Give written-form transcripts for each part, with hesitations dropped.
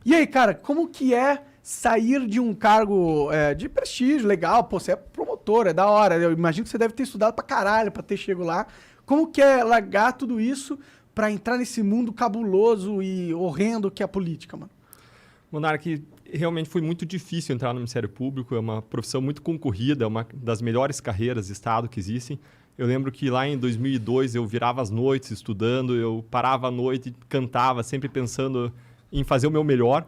E aí, cara, como que é sair de um cargo de prestígio, legal, pô, você é promotor, é da hora, eu imagino que você deve ter estudado pra caralho pra ter chego lá. Como que é largar tudo isso pra entrar nesse mundo cabuloso e horrendo que é a política, mano? Monark, realmente foi muito difícil entrar no Ministério Público, é uma profissão muito concorrida, é uma das melhores carreiras de Estado que existem. Eu lembro que lá em 2002 eu virava as noites estudando, eu parava à noite, cantava, sempre pensando em fazer o meu melhor.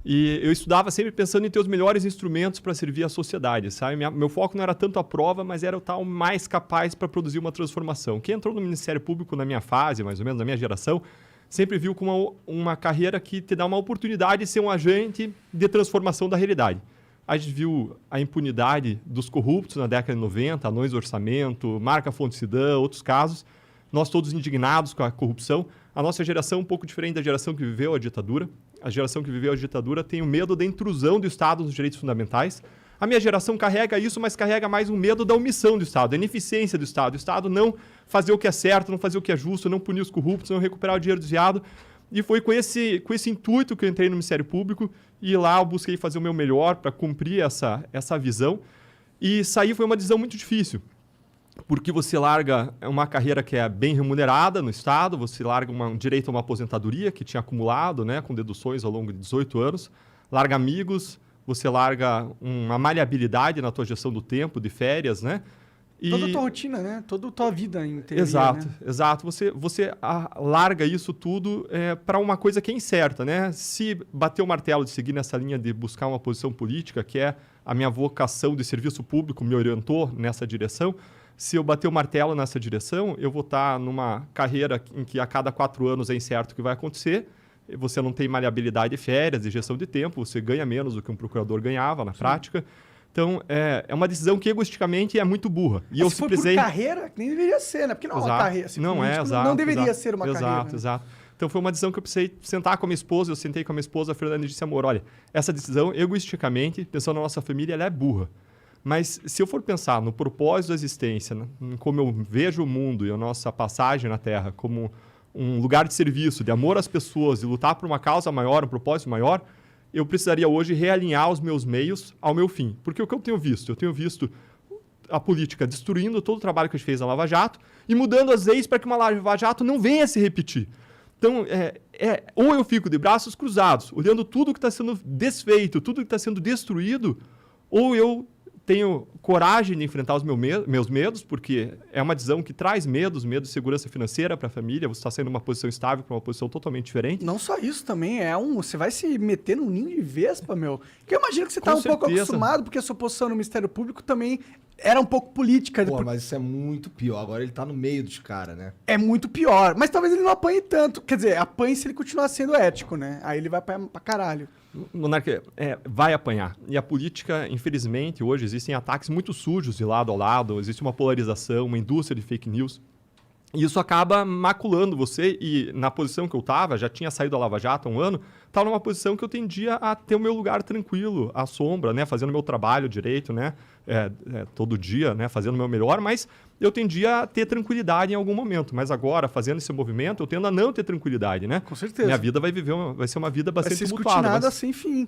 E eu estudava sempre pensando em ter os melhores instrumentos para servir a sociedade, sabe? Meu foco não era tanto a prova, mas era o tal mais capaz para produzir uma transformação. Quem entrou no Ministério Público na minha fase, mais ou menos, na minha geração, sempre viu como uma carreira que te dá uma oportunidade de ser um agente de transformação da realidade. A gente viu a impunidade dos corruptos na década de 90, anões do orçamento, marca Fonte Cidã, outros casos. Nós todos indignados com a corrupção. A nossa geração é um pouco diferente da geração que viveu a ditadura. A geração que viveu a ditadura tem o medo da intrusão do Estado nos direitos fundamentais. A minha geração carrega isso, mas carrega mais um medo da omissão do Estado, da ineficiência do Estado. O Estado não fazer o que é certo, não fazer o que é justo, não punir os corruptos, não recuperar o dinheiro desviado. E foi com esse intuito que eu entrei no Ministério Público e lá eu busquei fazer o meu melhor para cumprir essa visão. E sair foi uma decisão muito difícil, porque você larga uma carreira que é bem remunerada no Estado, você larga um direito a uma aposentadoria que tinha acumulado, né, com deduções ao longo de 18 anos, larga amigos, você larga uma maleabilidade na tua gestão do tempo, de férias, né? Toda a tua rotina, né? Toda a tua vida inteira. Exato, né? exato. Você larga isso tudo para uma coisa que é incerta, né? Se bater o martelo de seguir nessa linha de buscar uma posição política, que é a minha vocação de serviço público me orientou nessa direção, se eu bater o martelo nessa direção, eu vou estar numa carreira em que a cada 4 anos é incerto o que vai acontecer, você não tem maleabilidade de férias, de gestão de tempo, você ganha menos do que um procurador ganhava na prática. Então, é uma decisão que egoisticamente é muito burra. E eu se for por carreira, nem deveria ser, né? Porque não é uma carreira. Assim, não é, exato. Não deveria ser uma carreira. Exato, né? Exato. Então, foi uma decisão que eu precisei sentar com a minha esposa. Eu sentei com a minha esposa, a Fernanda, e disse, amor, olha, essa decisão, egoisticamente, pensando na nossa família, ela é burra. Mas se eu for pensar no propósito da existência, em como eu vejo o mundo e a nossa passagem na Terra como um lugar de serviço, de amor às pessoas e lutar por uma causa maior, um propósito maior, eu precisaria hoje realinhar os meus meios ao meu fim. Porque o que eu tenho visto? Eu tenho visto a política destruindo todo o trabalho que a gente fez na Lava Jato e mudando as leis para que uma Lava Jato não venha se repetir. Então, ou eu fico de braços cruzados, olhando tudo que está sendo desfeito, tudo que está sendo destruído, ou eu tenho coragem de enfrentar os meus medos, porque é uma decisão que traz medo de segurança financeira para a família, você está saindo de uma posição estável para uma posição totalmente diferente. Não só isso também, você vai se meter num ninho de vespa, meu. Que eu imagino que você está um pouco acostumado, porque a sua posição no Ministério Público também era um pouco política. Pô, mas isso é muito pior. Agora ele tá no meio dos caras, né? É muito pior. Mas talvez ele não apanhe tanto. Quer dizer, apanhe se ele continuar sendo ético, né? Aí ele vai pra caralho. Monarca, vai apanhar. E a política, infelizmente, hoje existem ataques muito sujos de lado a lado, existe uma polarização, uma indústria de fake news. E isso acaba maculando você. E na posição que eu estava, já tinha saído da Lava Jato há um ano, estava numa posição que eu tendia a ter o meu lugar tranquilo, à sombra, né? Fazendo meu trabalho direito, né? Todo dia, né? Fazendo o meu melhor, mas eu tendia a ter tranquilidade em algum momento. Mas agora, fazendo esse movimento, eu tendo a não ter tranquilidade, né? Com certeza. Minha vida vai ser uma vida bastante tumultuada. Vai ser escrutinada sem fim.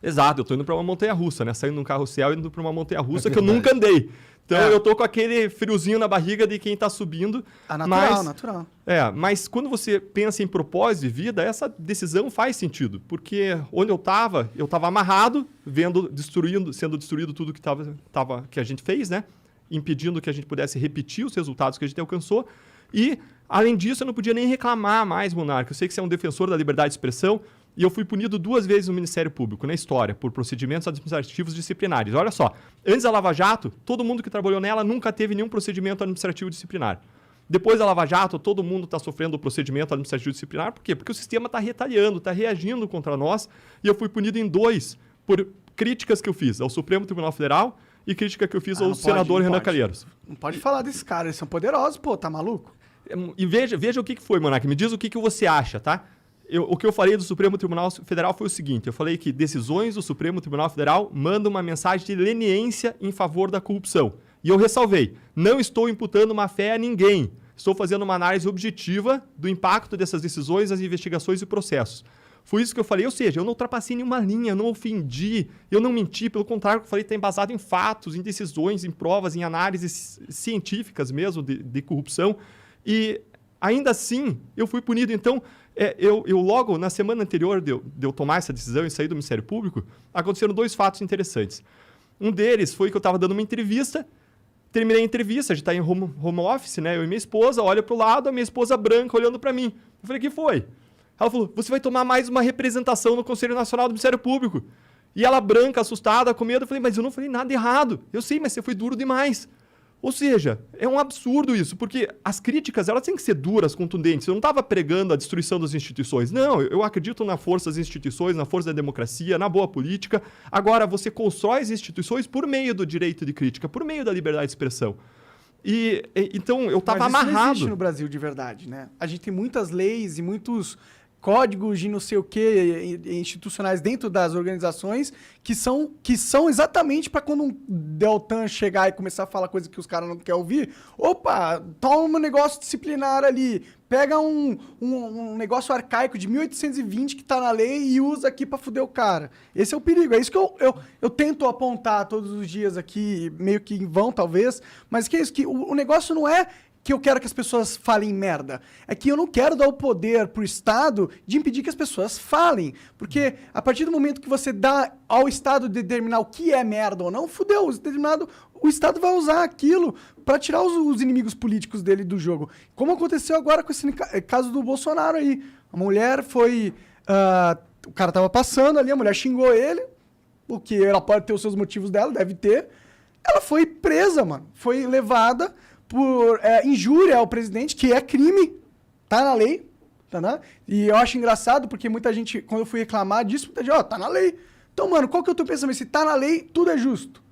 Exato, eu tô indo para uma montanha-russa, né? Saindo de um carrossel e indo para uma montanha-russa que eu nunca andei. Então eu tô com aquele friozinho na barriga de quem tá subindo. Natural. Mas quando você pensa em propósito de vida, essa decisão faz sentido. Porque onde eu tava amarrado, sendo destruído tudo que a gente fez, né? Impedindo que a gente pudesse repetir os resultados que a gente alcançou. E, além disso, eu não podia nem reclamar mais, Monarca. Eu sei que você é um defensor da liberdade de expressão. E eu fui punido 2 vezes no Ministério Público, na história, por procedimentos administrativos disciplinares. Olha só, antes da Lava Jato, todo mundo que trabalhou nela nunca teve nenhum procedimento administrativo disciplinar. Depois da Lava Jato, todo mundo está sofrendo o procedimento administrativo disciplinar. Por quê? Porque o sistema está retaliando, está reagindo contra nós. E eu fui punido em 2 por críticas que eu fiz ao Supremo Tribunal Federal e crítica que eu fiz ao senador Renan Calheiros. Não pode falar desses caras, eles são poderosos, pô, tá maluco? E veja o que foi, Monark, me diz o que você acha, tá? O que eu falei do Supremo Tribunal Federal foi o seguinte, eu falei que decisões do Supremo Tribunal Federal mandam uma mensagem de leniência em favor da corrupção. E eu ressalvei, não estou imputando má fé a ninguém, estou fazendo uma análise objetiva do impacto dessas decisões, das investigações e processos. Foi isso que eu falei, ou seja, eu não ultrapassei nenhuma linha, eu não ofendi, eu não menti, pelo contrário, eu falei que está embasado em fatos, em decisões, em provas, em análises científicas mesmo de corrupção. E ainda assim, eu fui punido. Então, eu logo, na semana anterior de eu tomar essa decisão e sair do Ministério Público, aconteceram 2 fatos interessantes. Um deles foi que eu estava dando uma entrevista, terminei a entrevista, a gente está em home office, né? Eu e minha esposa, olha para o lado, a minha esposa branca olhando para mim. Eu falei, o que foi? Ela falou, você vai tomar mais uma representação no Conselho Nacional do Ministério Público. E ela branca, assustada, com medo, eu falei, mas eu não falei nada errado. Eu sei, mas você foi duro demais. Ou seja, é um absurdo isso, porque as críticas elas têm que ser duras, contundentes. Eu não estava pregando a destruição das instituições. Não, eu acredito na força das instituições, na força da democracia, na boa política. Agora, você constrói as instituições por meio do direito de crítica, por meio da liberdade de expressão. Então, eu estava amarrado. Mas isso não existe no Brasil de verdade, né? A gente tem muitas leis e muitos códigos de não sei o que institucionais dentro das organizações que são exatamente para quando um Deltan chegar e começar a falar coisa que os caras não querem ouvir, opa, toma um negócio disciplinar ali, pega um negócio arcaico de 1820 que tá na lei e usa aqui para fuder o cara. Esse é o perigo, é isso que eu tento apontar todos os dias aqui, meio que em vão talvez, mas que é isso, que o negócio não é que eu quero que as pessoas falem merda. É que eu não quero dar o poder pro Estado de impedir que as pessoas falem. Porque a partir do momento que você dá ao Estado determinar o que é merda ou não, fudeu. O Estado vai usar aquilo para tirar os inimigos políticos dele do jogo. Como aconteceu agora com esse caso do Bolsonaro aí. A mulher foi... o cara tava passando ali, a mulher xingou ele, o que ela pode ter os seus motivos dela, deve ter. Ela foi presa, mano. Foi levada por injúria ao presidente, que é crime, tá na lei, tá, né? E eu acho engraçado, porque muita gente, quando eu fui reclamar disso, muita gente, tá na lei. Então, mano, qual que é o teu pensamento? Se tá na lei, tudo é justo.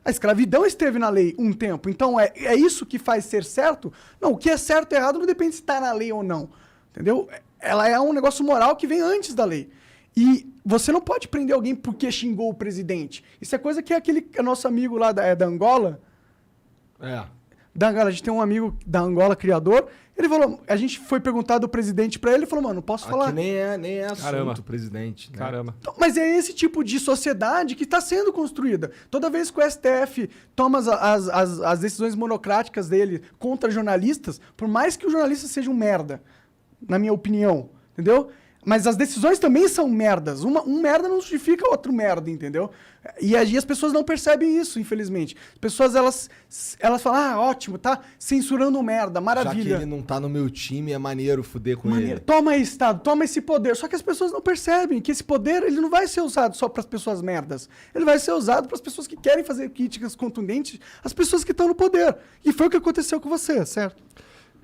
A escravidão esteve na lei um tempo, então é isso que faz ser certo? Não, o que é certo e errado não depende se tá na lei ou não, entendeu? Ela é um negócio moral que vem antes da lei. E você não pode prender alguém porque xingou o presidente. Isso é coisa que aquele nosso amigo lá da Angola... Da Angola, a gente tem um amigo da Angola, criador, ele falou, a gente foi perguntar do presidente pra ele falou, mano, não posso falar. Aqui nem é assunto, Caramba. presidente. Né? Caramba. Então, mas é esse tipo de sociedade que está sendo construída. Toda vez que o STF toma as decisões monocráticas dele contra jornalistas, por mais que o jornalista seja um merda, na minha opinião, entendeu? Mas as decisões também são merdas. Um merda não justifica outro merda, entendeu? E aí as pessoas não percebem isso, infelizmente. As pessoas, elas falam, ótimo, tá censurando o merda, maravilha. Já que ele não tá no meu time, é maneiro fuder com ele. Toma aí, Estado, toma esse poder. Só que as pessoas não percebem que esse poder ele não vai ser usado só para as pessoas merdas. Ele vai ser usado para as pessoas que querem fazer críticas contundentes, as pessoas que estão no poder. E foi o que aconteceu com você, certo?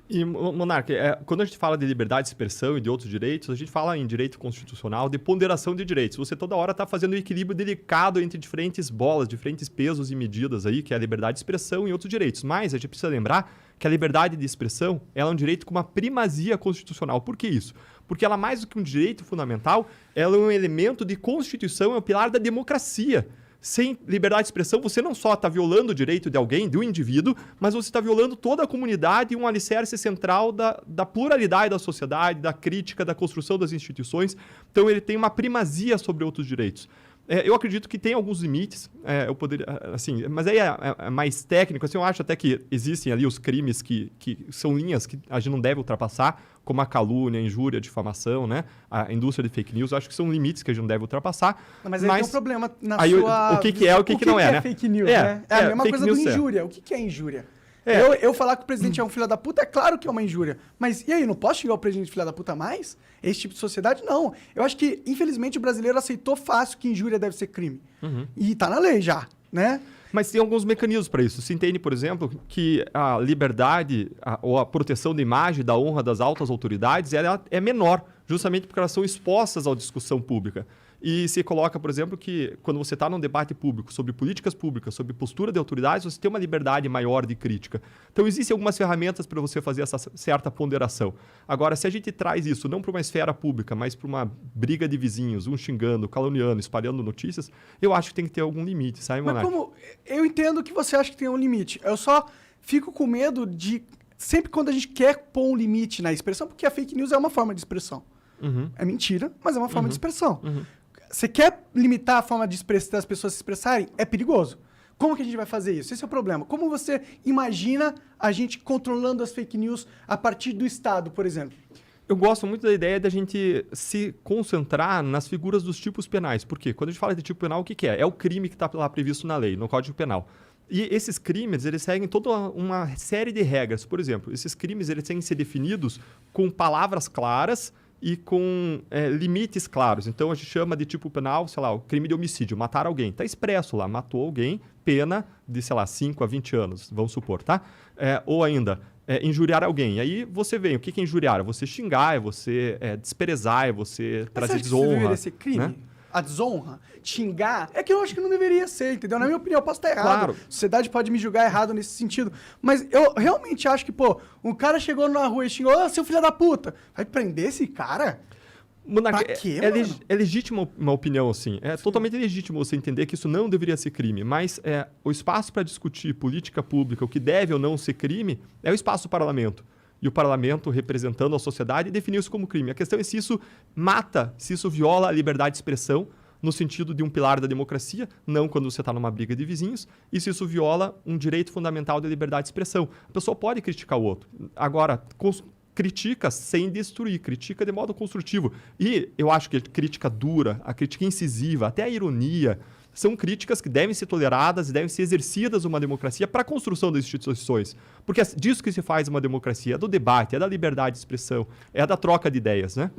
E, Monark, quando a gente fala de liberdade de expressão e de outros direitos, a gente fala em direito constitucional, de ponderação de direitos. Você toda hora está fazendo um equilíbrio delicado entre diferentes bolas, diferentes pesos e medidas aí, que é a liberdade de expressão e outros direitos. Mas a gente precisa lembrar que a liberdade de expressão ela é um direito com uma primazia constitucional. Por que isso? Porque ela, mais do que um direito fundamental, ela é um elemento de constituição, é um pilar da democracia. Sem liberdade de expressão, você não só está violando o direito de alguém, de um indivíduo, mas você está violando toda a comunidade e um alicerce central da pluralidade da sociedade, da crítica, da construção das instituições. Então, ele tem uma primazia sobre outros direitos. Eu acredito que tem alguns limites, eu poderia, assim, mas aí é mais técnico. Assim, eu acho até que existem ali os crimes que são linhas que a gente não deve ultrapassar, como a calúnia, a injúria, a difamação, né? A indústria de fake news. Eu acho que são limites que a gente não deve ultrapassar. Mas aí tem um problema na aí sua... O que é, o que não é, né? Fake news, né? É a mesma coisa do injúria. O que é injúria? Eu falar que o presidente é um filho da puta, é claro que é uma injúria. Mas e aí, não posso xingar o presidente de filho da puta mais? Esse tipo de sociedade, não. Eu acho que, infelizmente, o brasileiro aceitou fácil que injúria deve ser crime. E tá na lei já, né? Mas tem alguns mecanismos para isso. Se entende, por exemplo, que a liberdade ou a proteção da imagem, da honra das altas autoridades, ela é menor, justamente porque elas são expostas à discussão pública. E se coloca, por exemplo, que quando você está num debate público sobre políticas públicas, sobre postura de autoridades, você tem uma liberdade maior de crítica. Então, existem algumas ferramentas para você fazer essa certa ponderação. Agora, se a gente traz isso não para uma esfera pública, mas para uma briga de vizinhos, um xingando, caluniando, espalhando notícias, eu acho que tem que ter algum limite, sabe, Monark? Mas como... Eu entendo que você acha que tem um limite. Eu só fico com medo de... Sempre quando a gente quer pôr um limite na expressão, porque a fake news é uma forma de expressão. É mentira, mas é uma forma de expressão. Você quer limitar a forma de das pessoas se expressarem? É perigoso. Como que a gente vai fazer isso? Esse é o problema. Como você imagina a gente controlando as fake news a partir do Estado, por exemplo? Eu gosto muito da ideia de a gente se concentrar nas figuras dos tipos penais. Por quê? Quando a gente fala de tipo penal, o que é? É o crime que está lá previsto na lei, no Código Penal. E esses crimes, eles seguem toda uma série de regras. Por exemplo, esses crimes eles têm que ser definidos com palavras claras e com limites claros. Então, a gente chama de tipo penal, sei lá, o crime de homicídio, matar alguém. Está expresso lá, matou alguém, pena de, sei lá, 5 a 20 anos, vamos supor, tá? Ou ainda, injuriar alguém. Aí você vem, o que é injuriar? É você xingar, é você desprezar, é você trazer desonra. Isso deveria ser crime? Né? A desonra, xingar, é que eu acho que não deveria ser, entendeu? Na minha opinião, eu posso estar errado. Claro. A sociedade pode me julgar errado nesse sentido. Mas eu realmente acho que, pô, um cara chegou na rua e xingou, ô, seu filho da puta, vai prender esse cara? Monarca, Pra quê, mano? é legítima uma opinião, assim. É totalmente legítimo você entender que isso não deveria ser crime, mas o espaço para discutir política pública, o que deve ou não ser crime, é o espaço do parlamento. E o parlamento, representando a sociedade, definiu isso como crime. A questão é se isso mata, se isso viola a liberdade de expressão, no sentido de um pilar da democracia, não quando você está numa briga de vizinhos, e se isso viola um direito fundamental da liberdade de expressão. A pessoa pode criticar o outro. Agora, critica sem destruir, critica de modo construtivo. E eu acho que a crítica dura, a crítica incisiva, até a ironia, são críticas que devem ser toleradas e devem ser exercidas numa democracia para a construção das instituições. Porque é disso que se faz uma democracia, é do debate, é da liberdade de expressão, é da troca de ideias, né?